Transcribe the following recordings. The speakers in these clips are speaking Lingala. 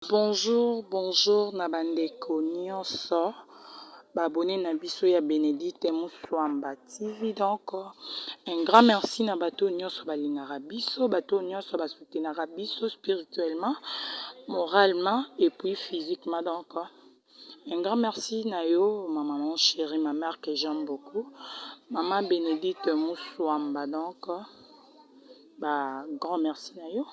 Bonjour na bandeko nyonso babone na biso ya Bénédicte Muswamba TV. Donc un grand merci na bato nyonso balingaka biso, bato nyonso basoutenaka biso spirituellement, moralement et puis physiquement. Donc un grand merci na yo maman chérie, ma mère que j'aime beaucoup, maman Bénédicte Muswamba. Donc grand merci na yo.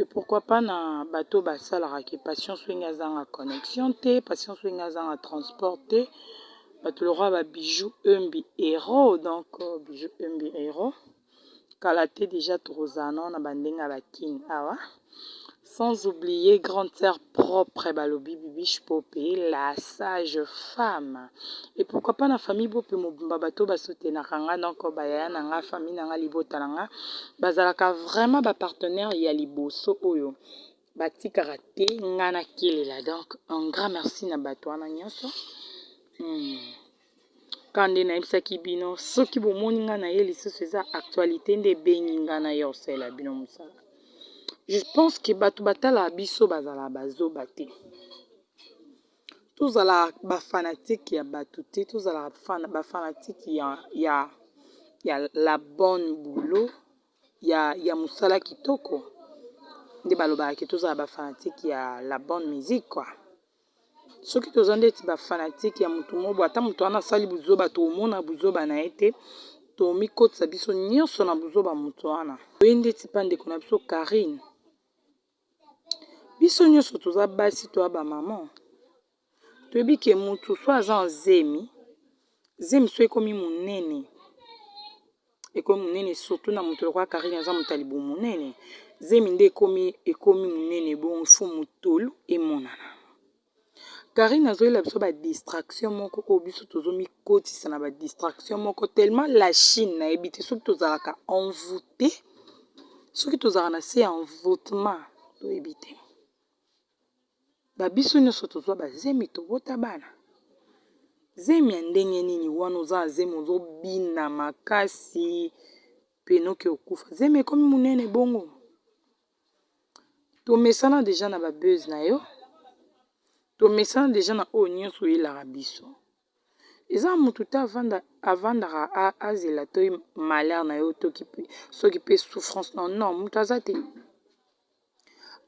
Et pourquoi pas na bateau basalaka ki passion swing azanga connexion te, passion swing azanga transporter bateau le roi ba bijoux umbi héros. Donc bijoux umbi héros kalaté déjà trozano na bandenga bakine awa, sans oublier grande sœur propre balobi bibiche popé la sage femme. Et pourquoi pas na famille bope mobimba bateau basotenaka nga. Donc bayaya na nga famille na nga libota na nga bazalaka vraiment ba partenaire ya liboso oyo batikaka te nga na kelela. Donc un grand merci na bato wana nyonso. Kande na yebisaki bino soki bomoni nga na ye lisusu eza actualité nde ebengi nga na ye osala bino mosala. Je pense que bato batala biso bazala bazoba te, tozala bafanatique ya bato te, tozala bafanatique ya la bonne boulot ya mosala kitoko nde balobaka ke tozala bafanatique ya la bonne musique quoi. Soki toza ndeti bafanatique ya mutu mobo ata mutu wana asali buzoba tomona buzoba na ye te, tomikotisa biso nyonso na buzoba mutu wana. Oye ndeti pa ndeko na biso Karine, biso nyonso toza basi toya bamama, toyebi ke mutu so aza zemi so ekomi monene, ekomi monene surtout na mutu lokwa Karine aza mutu alibu monene, zemi nde ekomi monene bon fo mutolu emonana. Karine azoyela biso ba distraction moko oyo biso tozomikotisa na ba distraction moko tellement la Chine na yebi te soki tozalaka envoûté, soki tozalaka na se envoûtement toyebi te. Biso nyonso tozwa bazemi tobota bana. Zemi ya ndenge nini wana oza zemi ozobina makasi penoke okufa, zemi ekomi monene bongo. Tomesana deja na babeuse na yo, tomesana deja na oyo nyonso oyelaka biso. Eza mutu te avandaka azela to malheur na yo soki pe souffrance non mutu aza te.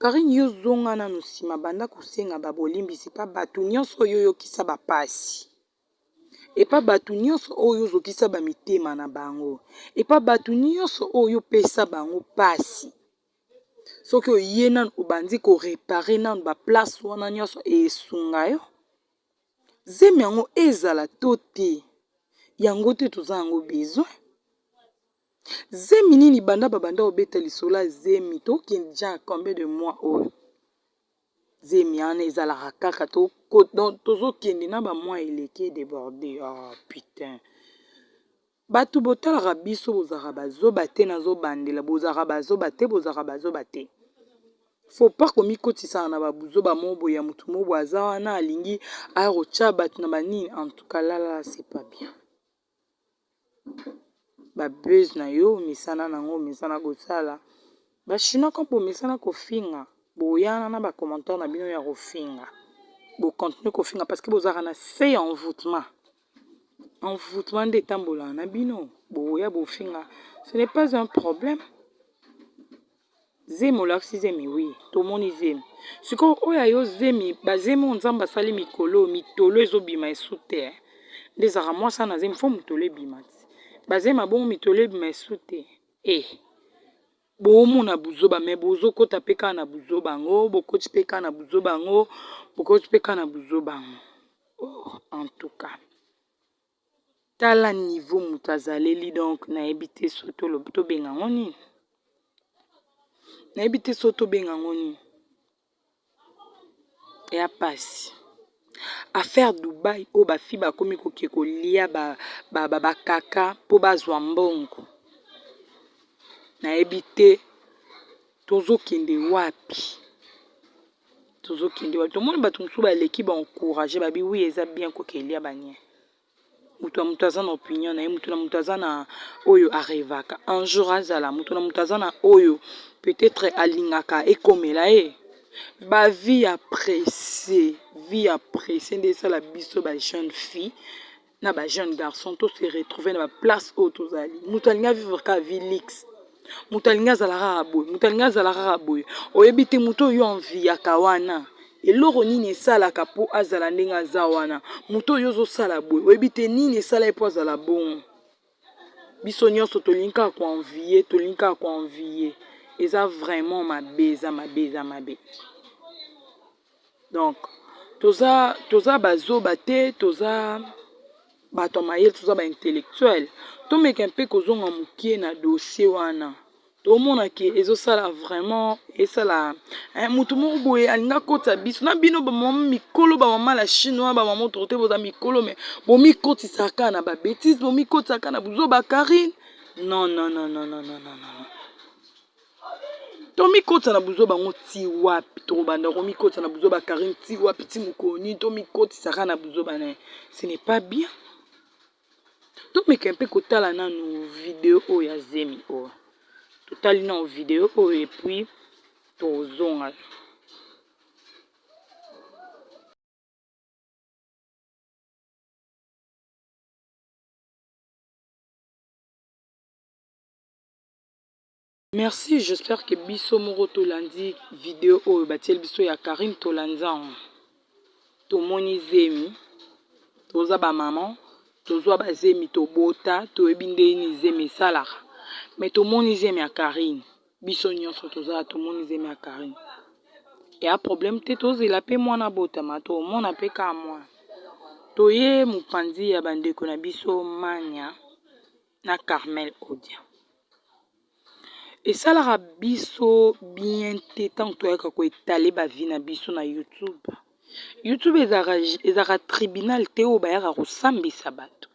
Karine yo zonga nanu nsima banda kosenga babolimbisi pa bato nyonso oyo oyokisa bapasi, epa bato nyonso oyo ozokisa bamitema na bango, epa bato nyonso oyo opesa bango pasi. Soki oye nanu obandi korepare nanu baplace wana nyonso esunga yo, zemi yango ezala to te, yango te toza yango besoin. Zemi nini banda babanda obeta lisolo ya zemi tokende déjà combien de mois oyo zemi wana ezalaka kaka tozokende na bamois eleki débordé. Oh putain, bato botalaka biso bozalaka bazoba te, nazobandela bozalaka bazoba te, bozalaka bazoba te. Faut pas komikotisaka na babuzoba mobo ya mutu mobo aza wana alingi arocha bato na banini. En tout cas là c'est pas bien. Babeuse na yo misana nango misana kosala bachinois kampo misana kofinga boyana na bacommentaire na bino ya kofinga, bocontinue kofinga parce que bozalaka na se envoûtement nde etambolaka na bino, boya bofinga, ce n'est pas un problème. Zemi olakisi zemi oui tomoni zemi sikoyo oyo yo zemi bazemi oyo nzambe asali mikolo mitolo ezobima esu te nde ezalaka mwasa na zemi fo mitolo ebima te, bazemi abongo mitolo ebima esu te. Bomona buzoba me bozokota mpe kaka na buzoba yango, bokoti mpe kaka na buzoba yango, bokoti mpe kaka na buzoba yango. En tout cas tala niveau mutu azaleli. Donc nayebi te so tobenga yango nini, nayebi te so tobenga yango nini. Eya pasi affaire Dubaï oyo bafi bakomi koke kolia bakaka mpo bazwa mbongo, nayebi te tozokende wapi. Tomoni bato mosusu baleki baencourage babi oui eza bien kokelia banie. Mutu aza na opinion na ye, mutu na mutu aza na oyo arevaka un jour azala, mutu na mutu aza na oyo peut-être alingaka ekomela ye. Ba vie appréciée nde ça la biso ba jeune fille na ba jeune garçon to se retrouver na ba place où tozali mutu alinga vivre ka vie luxe mutu alinga azalaka boye oyebi te mutu oyo enviyaka wana eloko nini esalaka po azala ndenge aza wana mutu oyo ozosala boye oyebi te nini esala ye po azala bongo biso nyonso tolinga koenvie eza vraiment mabe eza mabe donc toza bazoba te toza bato mayele toza ba intellectuel tomeka mpe kozonga mokie na dossier wana tomona ke ezosala vraiment esala mutu moko boye alinga kota biso na bino bamama mikolo bamama la chinois bamama otorite boza mikolo me bomikotisaka na babétise bomikotisaka na buzoba Karine non tomikota na buzoba ngo ti wapi tokobanda komikota na buzoba Karine ti wapi ti mokoni tomikotisaka na buzoba na ce n'est pas bien tomeka mpe kotala nanu video oyo ya Zemi oyo totali na video oyo epuis tozonga merci j'espère que biso moko tolandi video oyo batieli biso ya Karine tolanza tomoni Zemi toza ba maman tozwa ba Zemi tobota toyebi ndeni Zemi esalaka me tomoni Zemi ya Karine biso nyonso toza tomoni Zemi ya Karine ya problème te tozela pe mwana botama tomona pe ka mwana toye mopanzi ya bandeko na biso Mania na Carmel Odia esalaka biso bien te tant toyaka koetale bavi na biso na YouTube ezaka tribunal te oyo bayaka kosambisa bato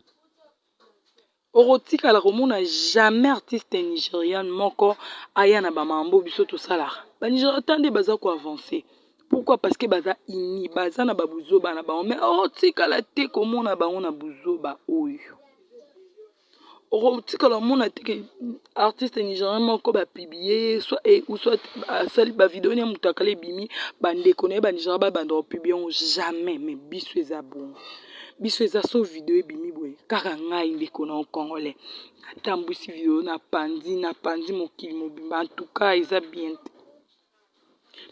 okotikala komona jamais artiste nigériane moko aya na bamambo biso tosalaka banigéria tande baza koavance pourquoi parce que baza ini baza na babuzoba na bango mais okotikala te komona bango na buzoba oyo okotikala mona te ke artiste nigérien moko bapiblie soit asali bavideo ni ya mutu akala ebimi bandeko na ye banigéria babanda kopiblie yango jamais mais biso eza bongo biso eza so video ebimi boye kaka ngai ndeko na congolais natambwisi video napandi mokili mobimba en tout cas eza bien te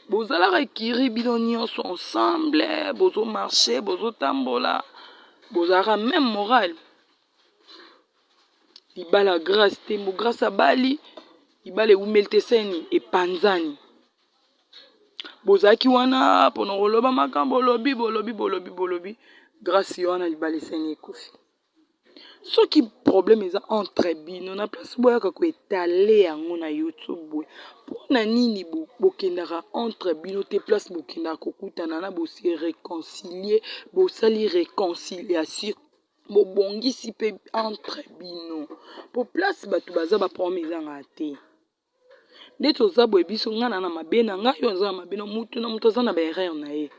bozalaka ekiri bino nyonso ensemble bozomarche bozotambola bozalaka même morale libala grâce te mbo grâce abali libala ewumeli te seni epanzani bozalaki wana mpona koloba makambo bolobi grâce wana libala eseni ekufi soki problème eza entre bino na place boyaka koetale yango na YouTube boye mpona nini bokendaka entre bino te place bokendaka kokutana na bosi réconcilier bosali réconciliation bobongisi pe entre bino po place bato baza baproblème ezanga te nde toza boye biso nga na mabe na ngai yo aza na mabe na mutu aza na baerreur na ye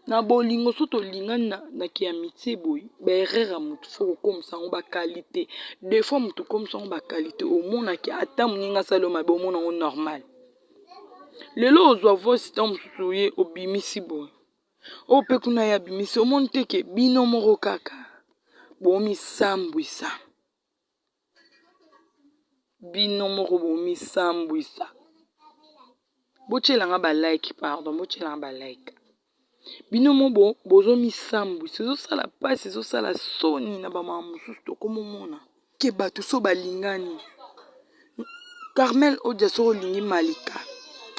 na bolingo so tolingani na kiamitié boye baerreur ya mutu fo kokomisa yango bakalite des fois mutu okomisa yango bakalite omonaki ata moninga asali yo mabe omona yango normal lelo ozwa voice ta mosusu ye obimisi boye oyo mpe kuna ye abimisi omoni te ke bino moko kaka bomisambwisa bino moko bomisambwisa botyelanga balike pardon botyelanga balike bino mo bozomisambwisa ezosala mpasi ezosala soni na bamama mosusu tokomomona ke bato so balingani Carmel Odia so olingi Malika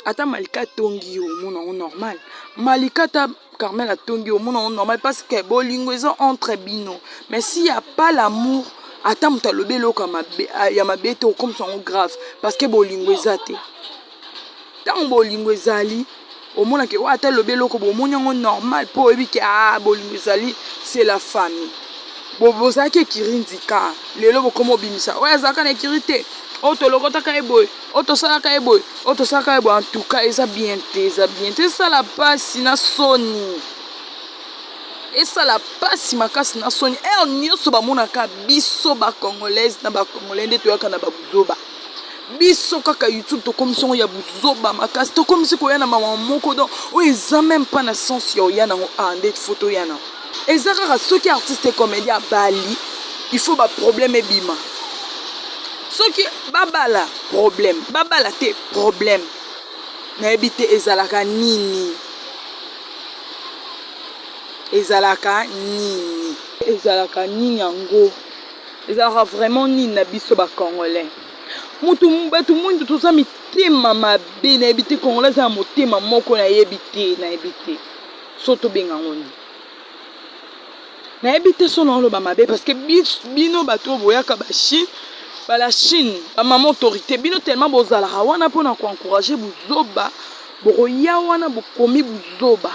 ata Malika atongi yo omona yango normal Malika ata Carmel atongi yo omona yango normal parce que bolingo eza entre bino mais s'il y a pas l'amour ata moto alobi eloko ya mabe te okomisa yango grave parce que bolingo eza te ntango bolingo ezali omonake oyo ata alobi eloko bomoni yango normal mpo oyebi ke bolingo ezali c'est la famille bozalaki ekiri nzika lelo bokoma obimisa oyo azalaka na ekiri te oyo tolokotaka ye boye oyo tosalaka ye boye oyo tosalaka ye boye en tout cas eza bien te esala mpasi na soni esala mpasi makasi na soni nyonso bamonaka biso bacongolaise na bacongolais nde toyaka na babuzoba biso kaka YouTube to commission ya buzoba makasi to commission ko yana mama moko donc o eza même pas na sens yo yana ngo ande photo yana eza kaka soki artiste comédien bali il faut ba problème ebima soki babala problème babala te problème na ebite ezalaka nini yango ezalaka vraiment nini na biso ba congolais bato mwindu toza mitema mabe na ebite congolais eza na motema moko na yebi te so tobenga ngo nini na yebi te so na oloba mabe parce que bino bato boyaka bala Chine bamama autorité bino tellement bozalaka wana mpona koencourage buzoba bokoya wana bokomi buzoba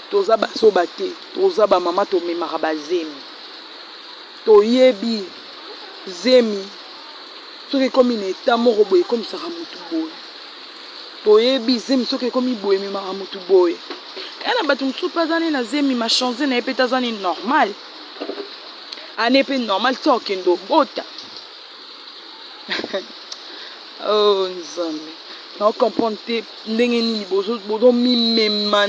toza basoba te toza bamama tomemaka bazemi toyebi zemi soki ekomi na eta moko boye ekomisaka motu boye toyebi zemi soki ekomi boye ememaka motu boye yana bato mosusu mpe aza nini na zemi machanze na ye mpe te aza nini normal ane mpe normal ti okende obota oh nzambe naocomprendre te ndenge nini bozomimema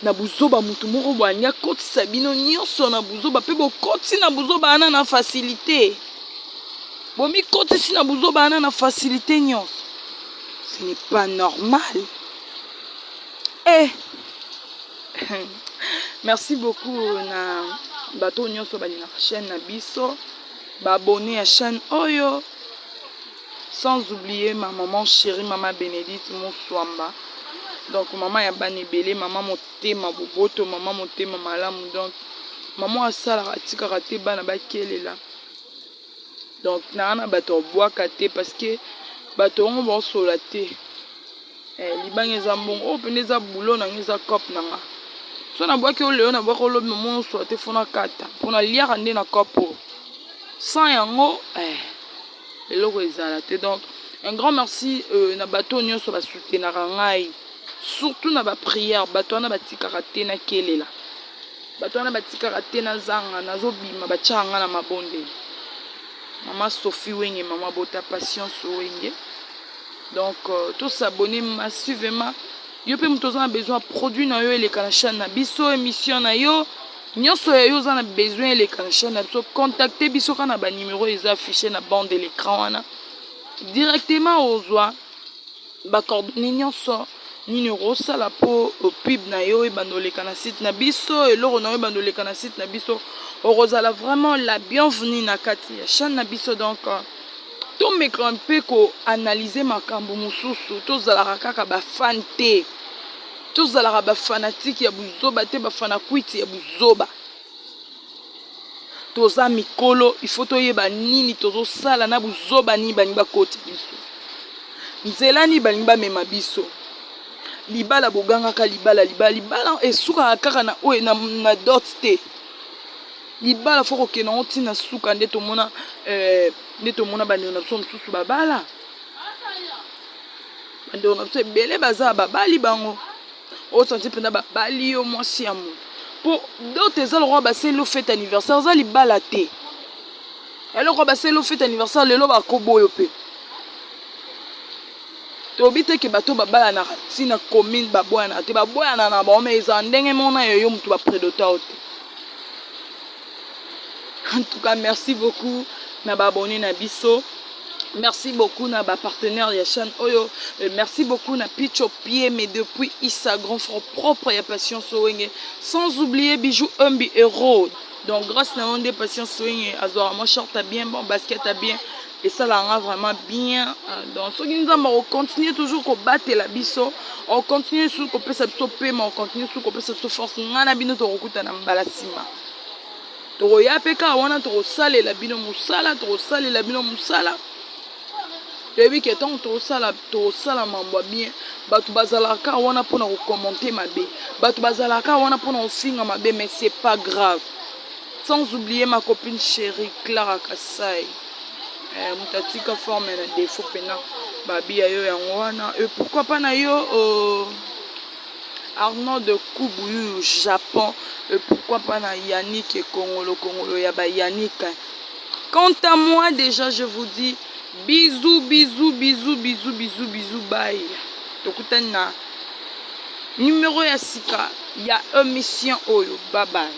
na buzoba motu moko boalingi akotisa bino nyonso na buzoba mpe bokoti na buzoba ana na facilité bomikotisi na buzoba ana na facilité nyonso ce n'est pas normal merci beaucoup na bato nyonso balingaka chaîne na biso baabonné ya chaîne oyo sans oublier ma maman chérie mama Bénédicte Moswamba donc maman ya bana ebele mama motema boboto mama motema malamu donc maman asalaka atikaka te bana bakelela donc na bato abwaka te parce que bato yango baosola te libanga eza mbongo oyo pene eza bulo nanga eza cope nanga so nabwaki oleo nabwaki olobi mama osola te fona kata mpona liaka nde na cope oyo sans yango eloko ezala te donc un grand merci na bato nyonso basoutenaka ngai surtout na baprière bato wana batikaka te nakelela bato wana batikaka te nazanga nazobima batiaka nga na mabondeli mama Sophie Wenge mama Bota Patience Wenge donc tosabone massivement yo mpe moto oza na besoin produit na yo eleka na chaîne na biso émission na yo nyonso ya yo oza na besoin eleka na chaîne na biso contacte biso kaka na banimero eza affiché na bande de l'écran wana directement ozwa bacoordonné nyonso nini okosala mpo pub na yo ebanda oleka na site na biso eloko na yo ebanda oleka na site na biso okozala vraiment la bienvenue na kati ya chaîne na biso donc tomeka mpe koanalyse makambo mosusu tozalaka kaka bafan te tozalaka bafanatike ya buzoba te bafanakwiti ya buzoba toza mikolo ifo toyeba nini tozosala na buzoba nini balingi bakoti biso nzela nini balingi bamema biso libala bogangaka libala esukaka kaka na oyo na dot te libala fo kokenda ngo ntina suka nde tomona bandeko na biso mosusu babala bandeko na biso ebele baza babali bango osanti mpena babali yo mwasi ya moto mpo dote eza lokwa baseli ofete anniversaire oza libala te eloko baseli ofete anniversaire lelo bakoboyo mpe tobi teke bato babalanaka ntina commune baboyanaka te baboyana na baome eza ndenge mona yo motu bapredota o te. En tout cas, merci beaucoup na babonné na biso. Merci beaucoup na ba partenaire ya chaîne Oyo. Merci beaucoup na Picho Pied mais depuis Issa grand frère propre ya Patience Wenge. Sans oublier Bijou Umbi Hero. Donc grâce na onde Patience Wenge azora moi short à bien bon basket à bien et ça là vraiment bien. Donc ce qui nous on continue toujours ko battre la biso. On continue sur ko pesa biso paiement, on continue sur ko pesa biso force ngana bino to kokuta na mbalasima. Toro ya peka wana toro sale la bino musala toro sale la bino musala toyebi ke tant toro sala mambo bien bato bazalaka wana pona ko commenter mabe bato bazalaka wana pona ofinga mabe mais c'est pas grave sans oublier ma copine chérie Clara Kasai mutatika forme na défaut pena babi ya yo yango wana et pourquoi pas na yo Arnaud de Kubuyu Japon et pourquoi pas na Yannick et Congolo ya ba Yannick. Quant à moi déjà je vous dis Bisous, bisous, bisous, bisous, bisous, bisous, bye. Tokutana numéro ya sika ya émission oyo. Bye bye.